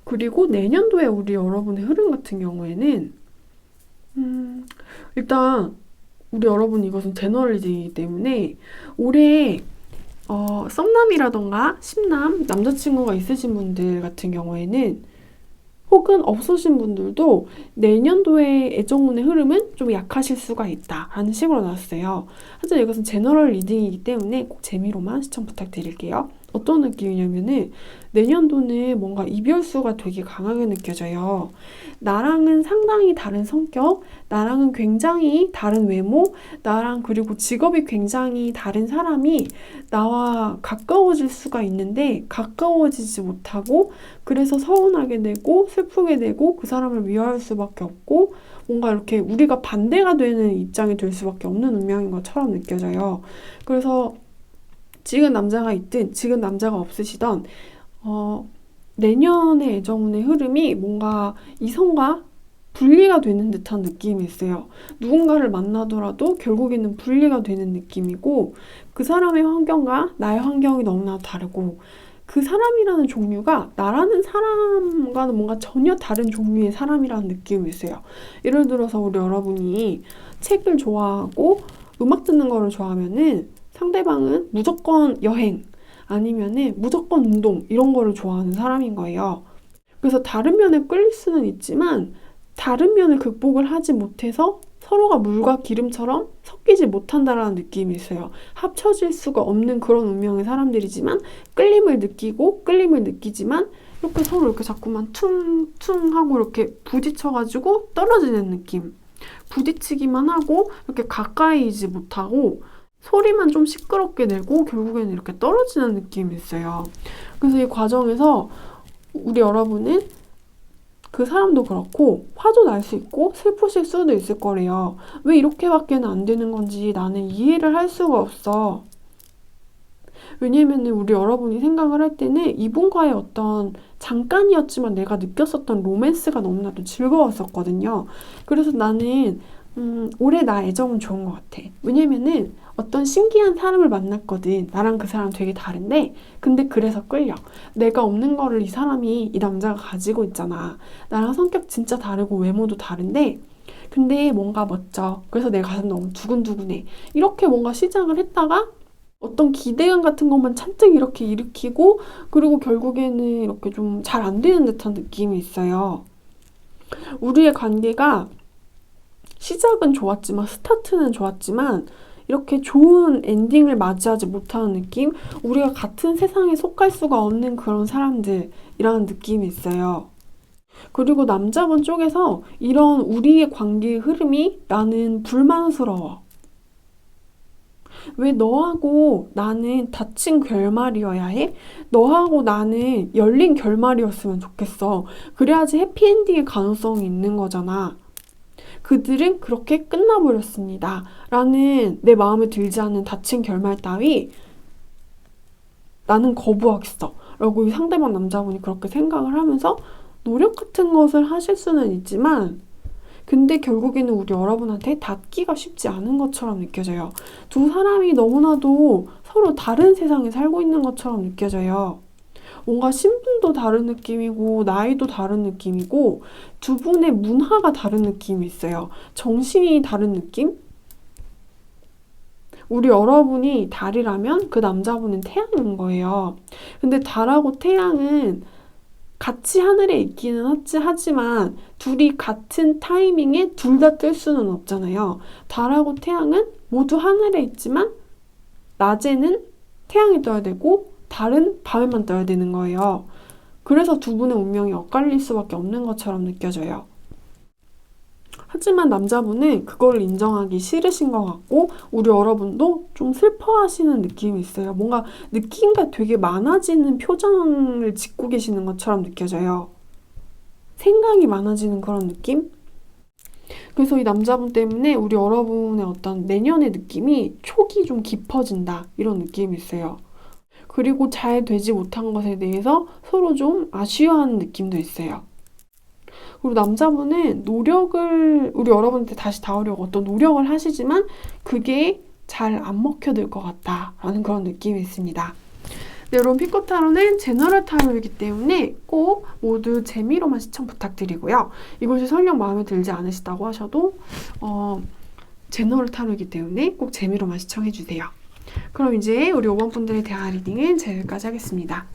그리고 내년도에 우리 여러분의 흐름 같은 경우에는 일단 우리 여러분 이것은 제너럴리즘이기 때문에 올해 썸남이라던가 심남, 남자친구가 있으신 분들 같은 경우에는 혹은 없으신 분들도 내년도의 애정운의 흐름은 좀 약하실 수가 있다라는 식으로 나왔어요. 하지만 이것은 제너럴 리딩이기 때문에 꼭 재미로만 시청 부탁드릴게요. 어떤 느낌이냐면은 내년도는 뭔가 이별수가 되게 강하게 느껴져요. 나랑은 상당히 다른 성격, 나랑은 굉장히 다른 외모, 나랑 그리고 직업이 굉장히 다른 사람이 나와 가까워질 수가 있는데 가까워지지 못하고 그래서 서운하게 되고 슬프게 되고 그 사람을 미워할 수밖에 없고 뭔가 이렇게 우리가 반대가 되는 입장이 될 수밖에 없는 운명인 것처럼 느껴져요. 그래서 지금 남자가 있든 지금 남자가 없으시던 내년의 애정운의 흐름이 뭔가 이성과 분리가 되는 듯한 느낌이 있어요. 누군가를 만나더라도 결국에는 분리가 되는 느낌이고 그 사람의 환경과 나의 환경이 너무나 다르고 그 사람이라는 종류가 나라는 사람과는 뭔가 전혀 다른 종류의 사람이라는 느낌이 있어요. 예를 들어서 우리 여러분이 책을 좋아하고 음악 듣는 거를 좋아하면은 상대방은 무조건 여행 아니면은 무조건 운동 이런 거를 좋아하는 사람인 거예요. 그래서 다른 면에 끌릴 수는 있지만 다른 면을 극복을 하지 못해서 서로가 물과 기름처럼 섞이지 못한다라는 느낌이 있어요. 합쳐질 수가 없는 그런 운명의 사람들이지만 끌림을 느끼고 끌림을 느끼지만 이렇게 서로 이렇게 자꾸만 퉁퉁 하고 이렇게 부딪혀가지고 떨어지는 느낌. 부딪히기만 하고 이렇게 가까이지 못하고 소리만 좀 시끄럽게 내고 결국에는 이렇게 떨어지는 느낌이 있어요. 그래서 이 과정에서 우리 여러분은 그 사람도 그렇고 화도 날 수 있고 슬프실 수도 있을 거래요. 왜 이렇게밖에는 안 되는 건지 나는 이해를 할 수가 없어. 왜냐면은 우리 여러분이 생각을 할 때는 이분과의 어떤 잠깐이었지만 내가 느꼈었던 로맨스가 너무나도 즐거웠었거든요. 그래서 나는 올해 나 애정은 좋은 것 같아. 왜냐면은 어떤 신기한 사람을 만났거든. 나랑 그 사람 되게 다른데 근데 그래서 끌려. 내가 없는 거를 이 사람이 이 남자가 가지고 있잖아. 나랑 성격 진짜 다르고 외모도 다른데 근데 뭔가 멋져. 그래서 내 가슴 너무 두근두근해. 이렇게 뭔가 시작을 했다가 어떤 기대감 같은 것만 잔뜩 이렇게 일으키고 그리고 결국에는 이렇게 좀 잘 안 되는 듯한 느낌이 있어요. 우리의 관계가 시작은 좋았지만 스타트는 좋았지만 이렇게 좋은 엔딩을 맞이하지 못하는 느낌? 우리가 같은 세상에 속할 수가 없는 그런 사람들이라는 느낌이 있어요. 그리고 남자분 쪽에서 이런 우리의 관계의 흐름이 나는 불만스러워. 왜 너하고 나는 닫힌 결말이어야 해? 너하고 나는 열린 결말이었으면 좋겠어. 그래야지 해피엔딩의 가능성이 있는 거잖아. 그들은 그렇게 끝나버렸습니다. 라는 내 마음에 들지 않는 닫힌 결말 따위 나는 거부하겠어. 라고 이 상대방 남자분이 그렇게 생각을 하면서 노력 같은 것을 하실 수는 있지만 근데 결국에는 우리 여러분한테 닿기가 쉽지 않은 것처럼 느껴져요. 두 사람이 너무나도 서로 다른 세상에 살고 있는 것처럼 느껴져요. 뭔가 신분도 다른 느낌이고 나이도 다른 느낌이고 두 분의 문화가 다른 느낌이 있어요. 정신이 다른 느낌? 우리 여러분이 달이라면 그 남자분은 태양인 거예요. 근데 달하고 태양은 같이 하늘에 있기는 하지만 둘이 같은 타이밍에 둘 다 뜰 수는 없잖아요. 달하고 태양은 모두 하늘에 있지만 낮에는 태양이 떠야 되고 달은 밤에만 떠야 되는 거예요. 그래서 두 분의 운명이 엇갈릴 수밖에 없는 것처럼 느껴져요. 하지만 남자분은 그걸 인정하기 싫으신 것 같고 우리 여러분도 좀 슬퍼하시는 느낌이 있어요. 뭔가 느낌가 되게 많아지는 표정을 짓고 계시는 것처럼 느껴져요. 생각이 많아지는 그런 느낌? 그래서 이 남자분 때문에 우리 여러분의 어떤 내년의 느낌이 촉이 좀 깊어진다 이런 느낌이 있어요. 그리고 잘 되지 못한 것에 대해서 서로 좀 아쉬워하는 느낌도 있어요. 그리고 남자분은 노력을 우리 여러분한테 다시 닿으려고 어떤 노력을 하시지만 그게 잘 안 먹혀들 것 같다라는 그런 느낌이 있습니다. 네, 여러분 피코타로는 제너럴 타로이기 때문에 꼭 모두 재미로만 시청 부탁드리고요. 이것이 설령 마음에 들지 않으시다고 하셔도 제너럴 타로이기 때문에 꼭 재미로만 시청해주세요. 그럼 이제 우리 5번 분들의 대화 리딩은 제가 여기까지 하겠습니다.